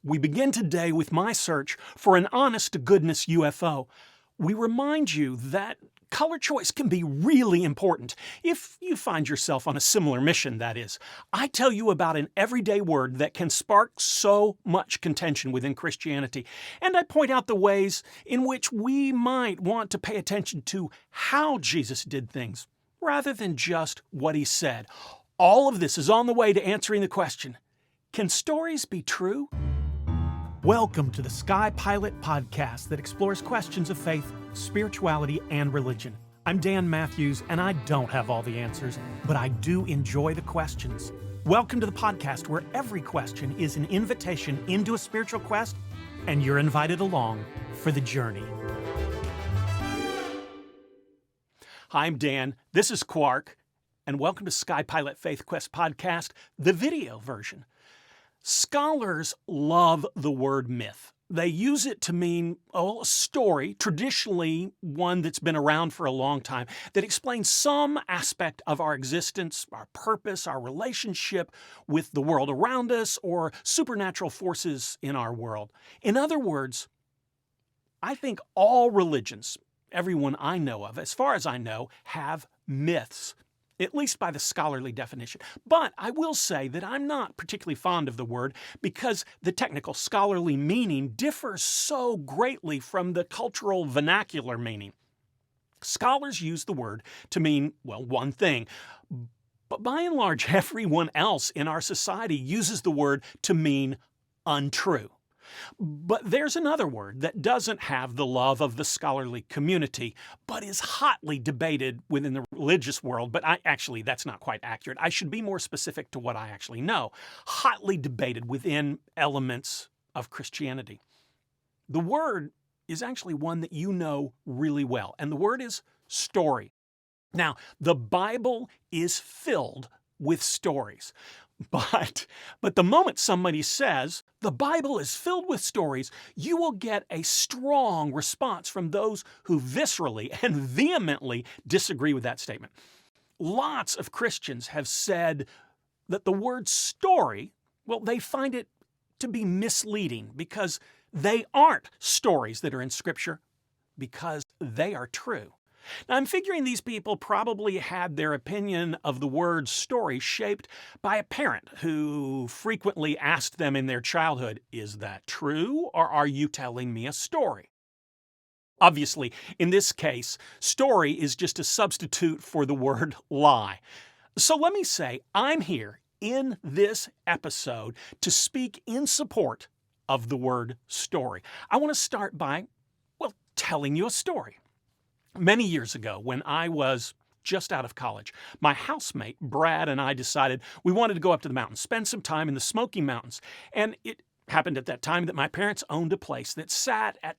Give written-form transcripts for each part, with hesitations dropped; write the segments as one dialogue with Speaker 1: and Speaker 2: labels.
Speaker 1: We begin today with my search for an honest-to-goodness UFO. We remind you that color choice can be really important, if you find yourself on a similar mission, that is. I tell you about an everyday word that can spark so much contention within Christianity, and I point out the ways in which we might want to pay attention to how Jesus did things, rather than just what he said. All of this is on the way to answering the question, can stories be true? Welcome to the Sky Pilot podcast that explores questions of faith, spirituality, and religion. I'm Dan Matthews, and I don't have all the answers, but I do enjoy the questions. Welcome to the podcast where every question is an invitation into a spiritual quest, and you're invited along for the journey. Hi, I'm Dan. This is Quark, and welcome to Sky Pilot Faith Quest podcast, the video version. Scholars love the word myth. They use it to mean a story, traditionally one that's been around for a long time, that explains some aspect of our existence, our purpose, our relationship with the world around us, or supernatural forces in our world. In other words, I think all religions, everyone I know of, as far as I know, have myths, at least by the scholarly definition. But I will say that I'm not particularly fond of the word because the technical scholarly meaning differs so greatly from the cultural vernacular meaning. Scholars use the word to mean, well, one thing, but by and large, everyone else in our society uses the word to mean untrue. But there's another word that doesn't have the love of the scholarly community, but is hotly debated within the religious world. But that's not quite accurate. I should be more specific to what I actually know. Hotly debated within elements of Christianity. The word is actually one that you know really well, and the word is story. Now, the Bible is filled with stories. But the moment somebody says, the Bible is filled with stories, you will get a strong response from those who viscerally and vehemently disagree with that statement. Lots of Christians have said that the word story, well, they find it to be misleading because they aren't stories that are in Scripture, because they are true. Now, I'm figuring these people probably had their opinion of the word story shaped by a parent who frequently asked them in their childhood, is that true, or are you telling me a story? Obviously, in this case, story is just a substitute for the word lie. So let me say, I'm here in this episode to speak in support of the word story. I want to start by, telling you a story. Many years ago, when I was just out of college, my housemate, Brad, and I decided we wanted to go up to the mountains, spend some time in the Smoky Mountains. And it happened at that time that my parents owned a place that sat at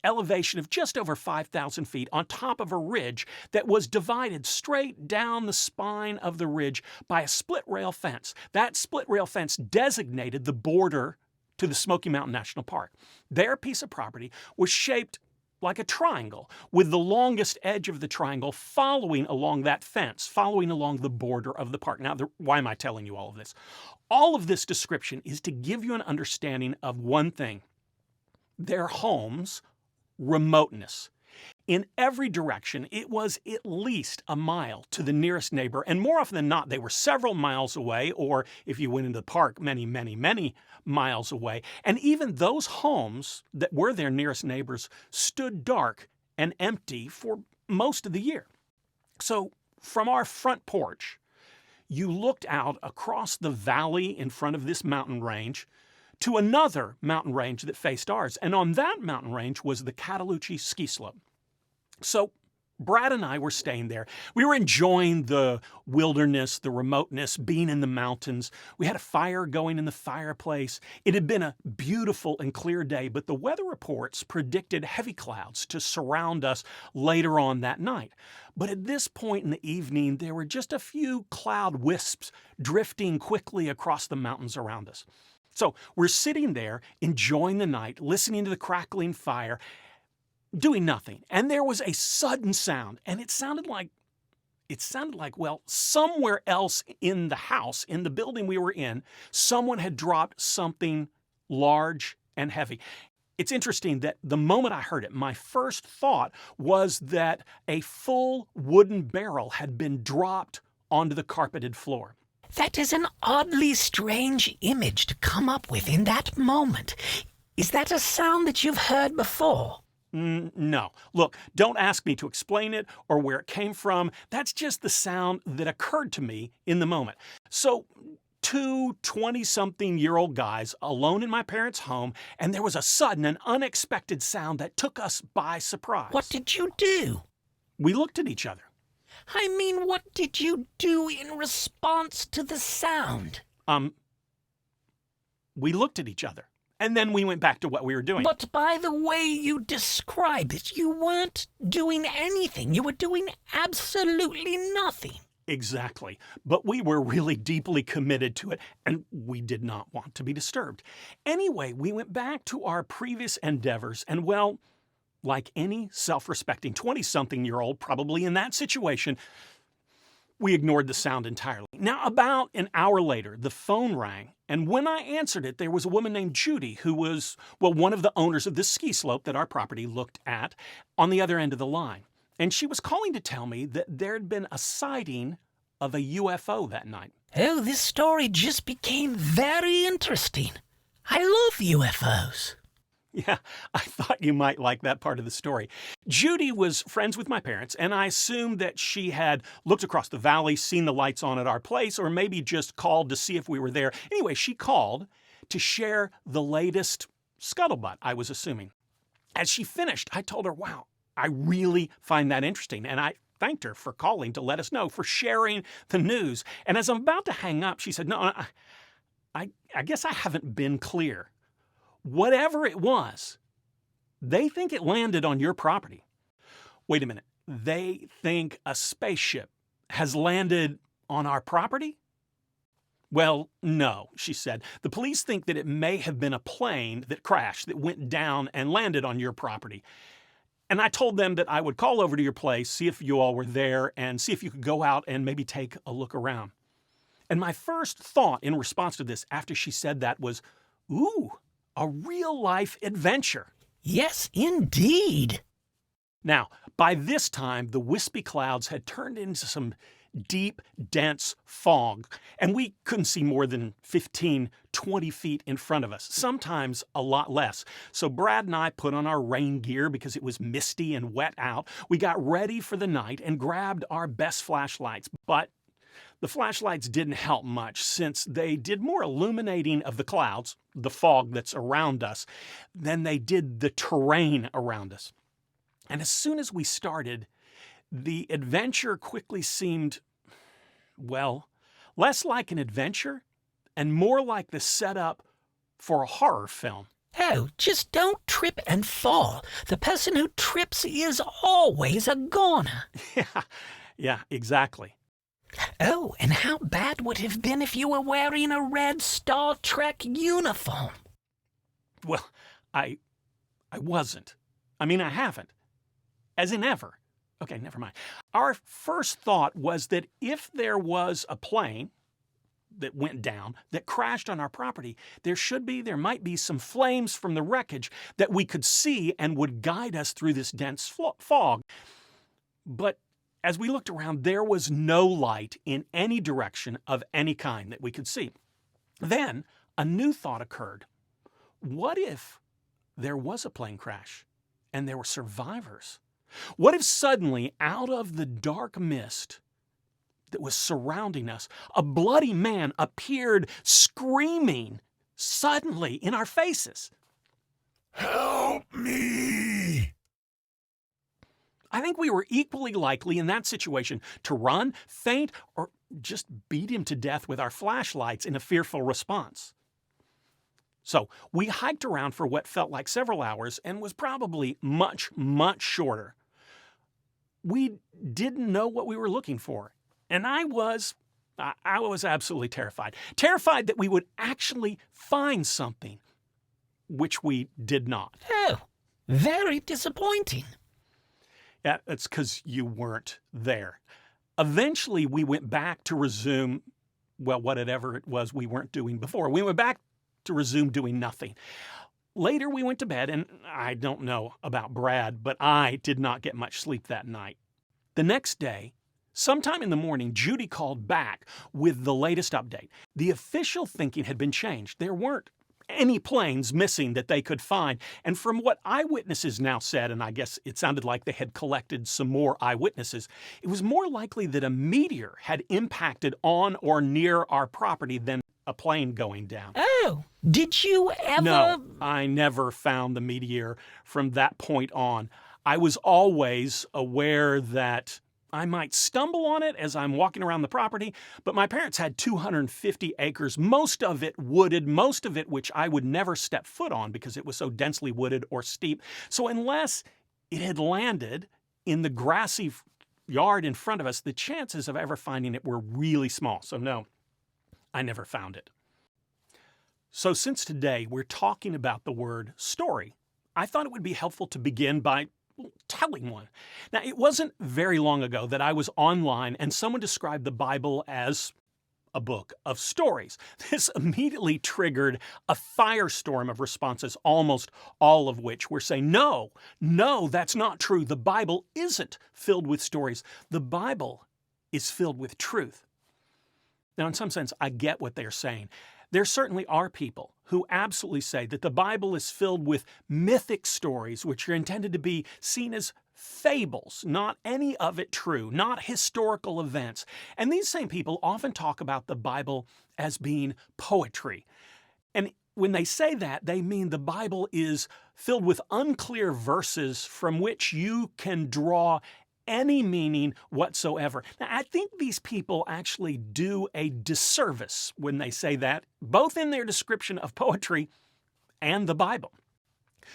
Speaker 1: elevation of just over 5,000 feet on top of a ridge that was divided straight down the spine of the ridge by a split rail fence. That split rail fence designated the border to the Smoky Mountain National Park. Their piece of property was shaped like a triangle, with the longest edge of the triangle following along that fence, following along the border of the park. Now, why am I telling you all of this? All of this description is to give you an understanding of one thing: their home's remoteness. In every direction, it was at least a mile to the nearest neighbor, and more often than not, they were several miles away, or if you went into the park, many, many, many miles away. And even those homes that were their nearest neighbors stood dark and empty for most of the year. So from our front porch, you looked out across the valley in front of this mountain range to another mountain range that faced ours. And on that mountain range was the Cataloochee ski slope. So Brad and I were staying there. We were enjoying the wilderness, the remoteness, being in the mountains. We had a fire going in the fireplace. It had been a beautiful and clear day, but the weather reports predicted heavy clouds to surround us later on that night. But at this point in the evening, there were just a few cloud wisps drifting quickly across the mountains around us. So we're sitting there, enjoying the night, listening to the crackling fire, doing nothing. And there was a sudden sound, and it sounded like, somewhere else in the house, in the building we were in, someone had dropped something large and heavy. It's interesting that the moment I heard it, my first thought was that a full wooden barrel had been dropped onto the carpeted floor.
Speaker 2: That is an oddly strange image to come up with in that moment. Is that a sound that you've heard before?
Speaker 1: No. Look, don't ask me to explain it or where it came from. That's just the sound that occurred to me in the moment. So, two 20-something-year-old guys alone in my parents' home, and there was a sudden and unexpected sound that took us by surprise.
Speaker 2: What did you do?
Speaker 1: We looked at each other.
Speaker 2: I mean, what did you do in response to the sound?
Speaker 1: We looked at each other. And then we went back to what we were doing.
Speaker 2: But by the way you described it, you weren't doing anything. You were doing absolutely nothing.
Speaker 1: Exactly. But we were really deeply committed to it, and we did not want to be disturbed. Anyway, we went back to our previous endeavors, and well, like any self-respecting 20-something-year-old probably in that situation, we ignored the sound entirely. Now, about an hour later, the phone rang, and when I answered it, there was a woman named Judy who was, well, one of the owners of this ski slope that our property looked at on the other end of the line. And she was calling to tell me that there had been a sighting of a UFO that night.
Speaker 2: Oh, this story just became very interesting. I love UFOs.
Speaker 1: Yeah, I thought you might like that part of the story. Judy was friends with my parents, and I assumed that she had looked across the valley, seen the lights on at our place, or maybe just called to see if we were there. Anyway, she called to share the latest scuttlebutt, I was assuming. As she finished, I told her, wow, I really find that interesting, and I thanked her for calling to let us know, for sharing the news. And as I'm about to hang up, she said, no, I guess I haven't been clear. Whatever it was, they think it landed on your property. Wait a minute. They think a spaceship has landed on our property? Well, no, she said. The police think that it may have been a plane that crashed, that went down and landed on your property. And I told them that I would call over to your place, see if you all were there, and see if you could go out and maybe take a look around. And my first thought in response to this after she said that was, ooh, a real-life adventure.
Speaker 2: Yes, indeed.
Speaker 1: Now, by this time, the wispy clouds had turned into some deep, dense fog, and we couldn't see more than 15, 20 feet in front of us, sometimes a lot less. So Brad and I put on our rain gear because it was misty and wet out. We got ready for the night and grabbed our best flashlights, but the flashlights didn't help much since they did more illuminating of the clouds, the fog that's around us, than they did the terrain around us. And as soon as we started, the adventure quickly seemed, well, less like an adventure and more like the setup for a horror film.
Speaker 2: Oh, just don't trip and fall. The person who trips is always a goner.
Speaker 1: Yeah, exactly.
Speaker 2: Oh, and how bad would it have been if you were wearing a red Star Trek uniform?
Speaker 1: Well, I wasn't. I mean, I haven't. As in ever. Okay, never mind. Our first thought was that if there was a plane that went down, that crashed on our property, there might be some flames from the wreckage that we could see and would guide us through this dense fog. But as we looked around, there was no light in any direction of any kind that we could see. Then a new thought occurred. What if there was a plane crash and there were survivors? What if suddenly, out of the dark mist that was surrounding us, a bloody man appeared screaming suddenly in our faces?
Speaker 3: Help me!
Speaker 1: I think we were equally likely in that situation to run, faint, or just beat him to death with our flashlights in a fearful response. So we hiked around for what felt like several hours and was probably much, much shorter. We didn't know what we were looking for, and I was absolutely terrified. Terrified that we would actually find something, which we did not.
Speaker 2: Oh, very disappointing.
Speaker 1: Yeah, it's because you weren't there. Eventually, we went back to resume, well, whatever it was we weren't doing before. We went back to resume doing nothing. Later, we went to bed, and I don't know about Brad, but I did not get much sleep that night. The next day, sometime in the morning, Judy called back with the latest update. The official thinking had been changed. There weren't any planes missing that they could find. And from what eyewitnesses now said, and I guess it sounded like they had collected some more eyewitnesses, it was more likely that a meteor had impacted on or near our property than a plane going down.
Speaker 2: Oh, did you ever...
Speaker 1: No, I never found the meteor from that point on. I was always aware that I might stumble on it as I'm walking around the property, but my parents had 250 acres, most of it wooded, most of it which I would never step foot on because it was so densely wooded or steep. So unless it had landed in the grassy yard in front of us, the chances of ever finding it were really small. So no, I never found it. So since today we're talking about the word story, I thought it would be helpful to begin by telling one. Now, it wasn't very long ago that I was online and someone described the Bible as a book of stories. This immediately triggered a firestorm of responses, almost all of which were saying, no, that's not true. The Bible isn't filled with stories. The Bible is filled with truth. Now, in some sense, I get what they're saying. There certainly are people who absolutely say that the Bible is filled with mythic stories which are intended to be seen as fables, not any of it true, not historical events. And these same people often talk about the Bible as being poetry. And when they say that, they mean the Bible is filled with unclear verses from which you can draw any meaning whatsoever. Now, I think these people actually do a disservice when they say that, both in their description of poetry and the Bible.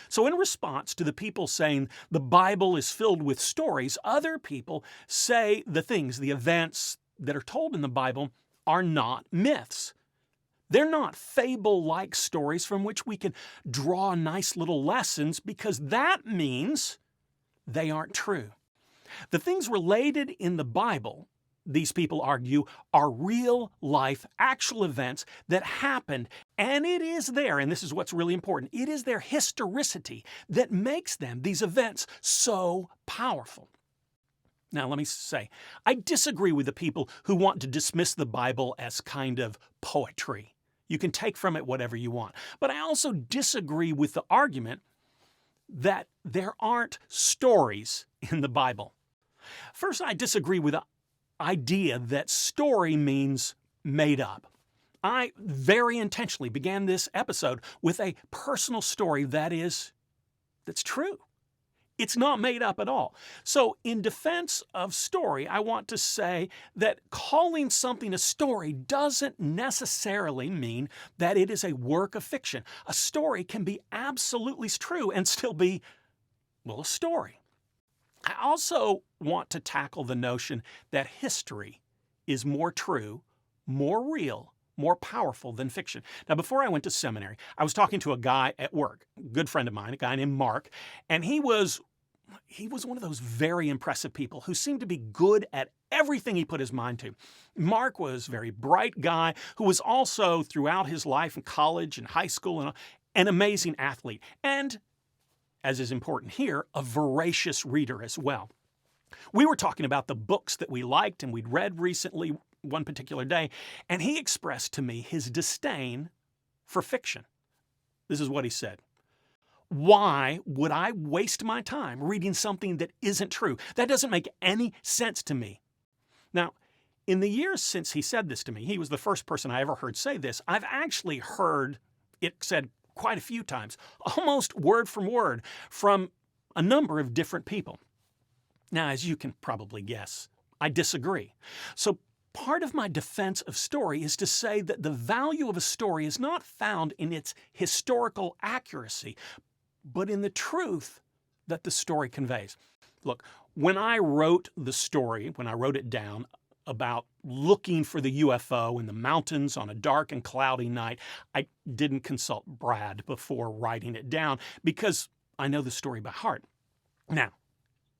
Speaker 1: So in response to the people saying the Bible is filled with stories, other people say the things, the events that are told in the Bible are not myths. They're not fable-like stories from which we can draw nice little lessons because that means they aren't true. The things related in the Bible, these people argue, are real-life, actual events that happened, and it is there, and this is what's really important, it is their historicity that makes them, these events, so powerful. Now, let me say, I disagree with the people who want to dismiss the Bible as kind of poetry. You can take from it whatever you want. But I also disagree with the argument that there aren't stories in the Bible. First, I disagree with the idea that story means made up. I very intentionally began this episode with a personal story that's true. It's not made up at all. So in defense of story, I want to say that calling something a story doesn't necessarily mean that it is a work of fiction. A story can be absolutely true and still be, well, a story. I also want to tackle the notion that history is more true, more real, more powerful than fiction. Now, before I went to seminary, I was talking to a guy at work, a good friend of mine, a guy named Mark, and he was one of those very impressive people who seemed to be good at everything he put his mind to. Mark was a very bright guy who was also, throughout his life in college and high school, an amazing athlete. And as is important here, a voracious reader as well. We were talking about the books that we liked and we'd read recently one particular day, and he expressed to me his disdain for fiction. This is what he said. Why would I waste my time reading something that isn't true? That doesn't make any sense to me. Now, in the years since he said this to me, he was the first person I ever heard say this, I've actually heard it said quite a few times, almost word from word, from a number of different people. Now, as you can probably guess, I disagree. So part of my defense of story is to say that the value of a story is not found in its historical accuracy, but in the truth that the story conveys. Look, when I wrote the story, when I wrote it down, about looking for the UFO in the mountains on a dark and cloudy night, I didn't consult Brad before writing it down because I know the story by heart. Now,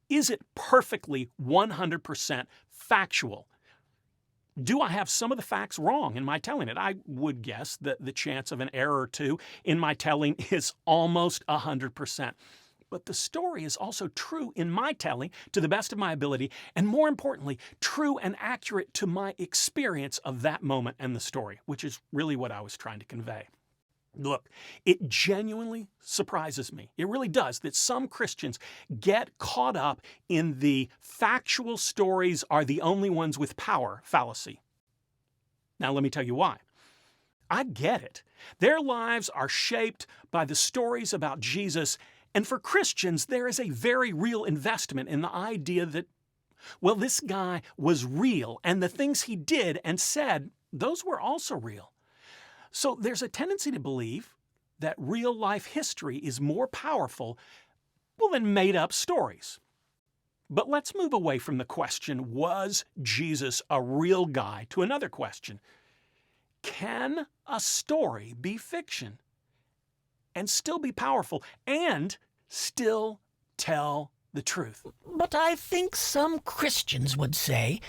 Speaker 1: is it perfectly 100% factual? Do I have some of the facts wrong in my telling it? I would guess that the chance of an error or two in my telling is almost 100%. But the story is also true in my telling to the best of my ability, and more importantly, true and accurate to my experience of that moment and the story, which is really what I was trying to convey. Look, it genuinely surprises me. It really does that some Christians get caught up in the factual stories are the only ones with power fallacy. Now, let me tell you why. I get it. Their lives are shaped by the stories about Jesus, and for Christians, there is a very real investment in the idea that, well, this guy was real, and the things he did and said, those were also real. So there's a tendency to believe that real-life history is more powerful, well, than made-up stories. But let's move away from the question, was Jesus a real guy, to another question. Can a story be fiction and still be powerful and still tell the truth?
Speaker 2: But I think some Christians would say,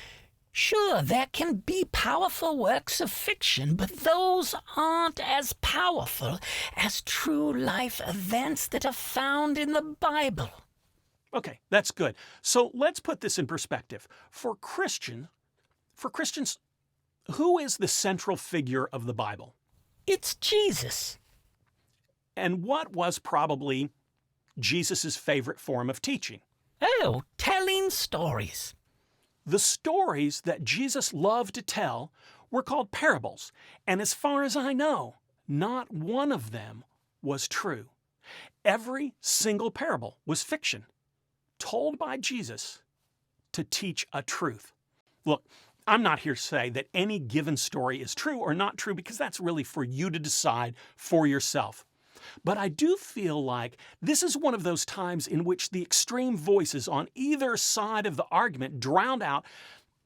Speaker 2: sure, there can be powerful works of fiction, but those aren't as powerful as true life events that are found in the Bible.
Speaker 1: Okay, that's good. So let's put this in perspective. For Christians, who is the central figure of the Bible?
Speaker 2: It's Jesus.
Speaker 1: And what was probably Jesus' favorite form of teaching?
Speaker 2: Oh, telling stories.
Speaker 1: The stories that Jesus loved to tell were called parables, and as far as I know, not one of them was true. Every single parable was fiction, told by Jesus to teach a truth. Look, I'm not here to say that any given story is true or not true, because that's really for you to decide for yourself. But I do feel like this is one of those times in which the extreme voices on either side of the argument drown out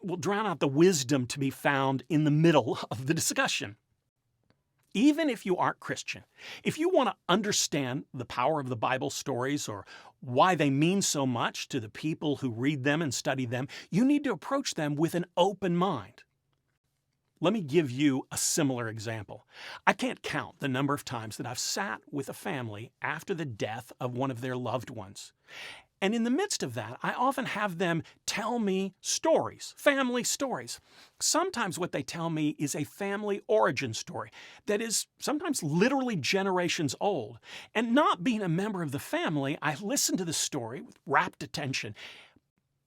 Speaker 1: the wisdom to be found in the middle of the discussion. Even if you aren't Christian, if you want to understand the power of the Bible stories or why they mean so much to the people who read them and study them, you need to approach them with an open mind. Let me give you a similar example. I can't count the number of times that I've sat with a family after the death of one of their loved ones. And in the midst of that, I often have them tell me stories, family stories. Sometimes what they tell me is a family origin story that is sometimes literally generations old. And not being a member of the family, I listen to the story with rapt attention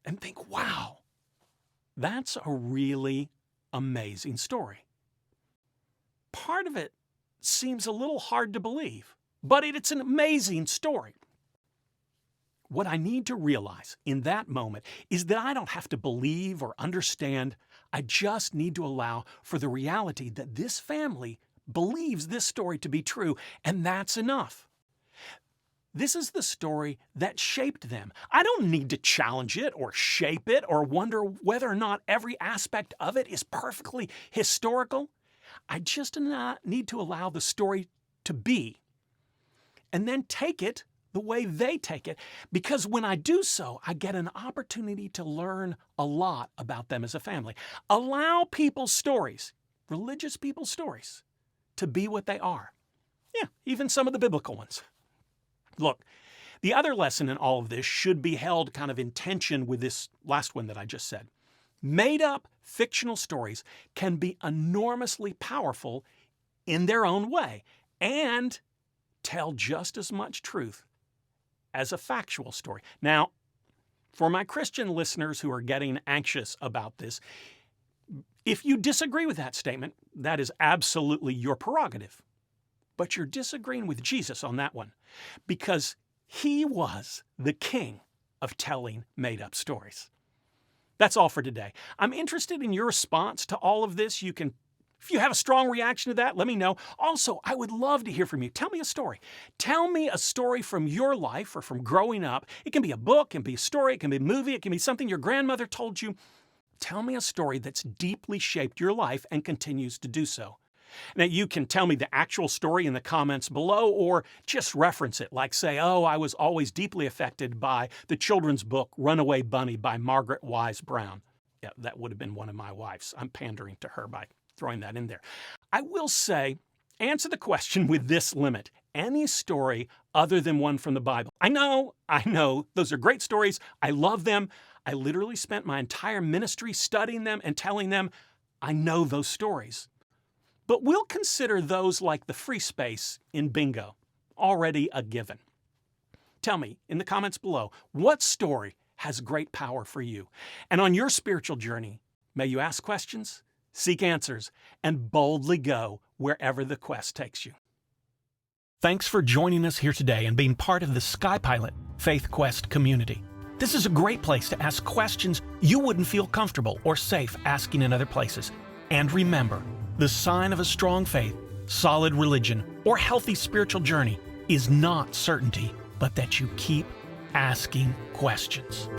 Speaker 1: and think, wow, that's a really amazing story. Part of it seems a little hard to believe, but it's an amazing story. What I need to realize in that moment is that I don't have to believe or understand. I just need to allow for the reality that this family believes this story to be true, and that's enough. This is the story that shaped them. I don't need to challenge it or shape it or wonder whether or not every aspect of it is perfectly historical. I just need to allow the story to be, and then take it the way they take it, because when I do so, I get an opportunity to learn a lot about them as a family. Allow people's stories, religious people's stories, to be what they are. Yeah, even some of the biblical ones. Look, the other lesson in all of this should be held kind of in tension with this last one that I just said. Made-up fictional stories can be enormously powerful in their own way and tell just as much truth as a factual story. Now, for my Christian listeners who are getting anxious about this, if you disagree with that statement, that is absolutely your prerogative. But you're disagreeing with Jesus on that one, because he was the king of telling made-up stories. That's all for today. I'm interested in your response to all of this. If you have a strong reaction to that, let me know. Also, I would love to hear from you. Tell me a story. Tell me a story from your life or from growing up. It can be a book, it can be a story, it can be a movie, it can be something your grandmother told you. Tell me a story that's deeply shaped your life and continues to do so. Now, you can tell me the actual story in the comments below, or just reference it, like say, oh, I was always deeply affected by the children's book Runaway Bunny by Margaret Wise Brown. Yeah, that would have been one of my wives. I'm pandering to her by throwing that in there. I will say, answer the question with this limit. Any story other than one from the Bible. I know, those are great stories. I love them. I literally spent my entire ministry studying them and telling them I know those stories. But we'll consider those like the free space in bingo, already a given. Tell me in the comments below, what story has great power for you? And on your spiritual journey, may you ask questions, seek answers, and boldly go wherever the quest takes you. Thanks for joining us here today and being part of the SkyPilot Faith Quest community. This is a great place to ask questions you wouldn't feel comfortable or safe asking in other places. And remember, the sign of a strong faith, solid religion, or healthy spiritual journey is not certainty, but that you keep asking questions.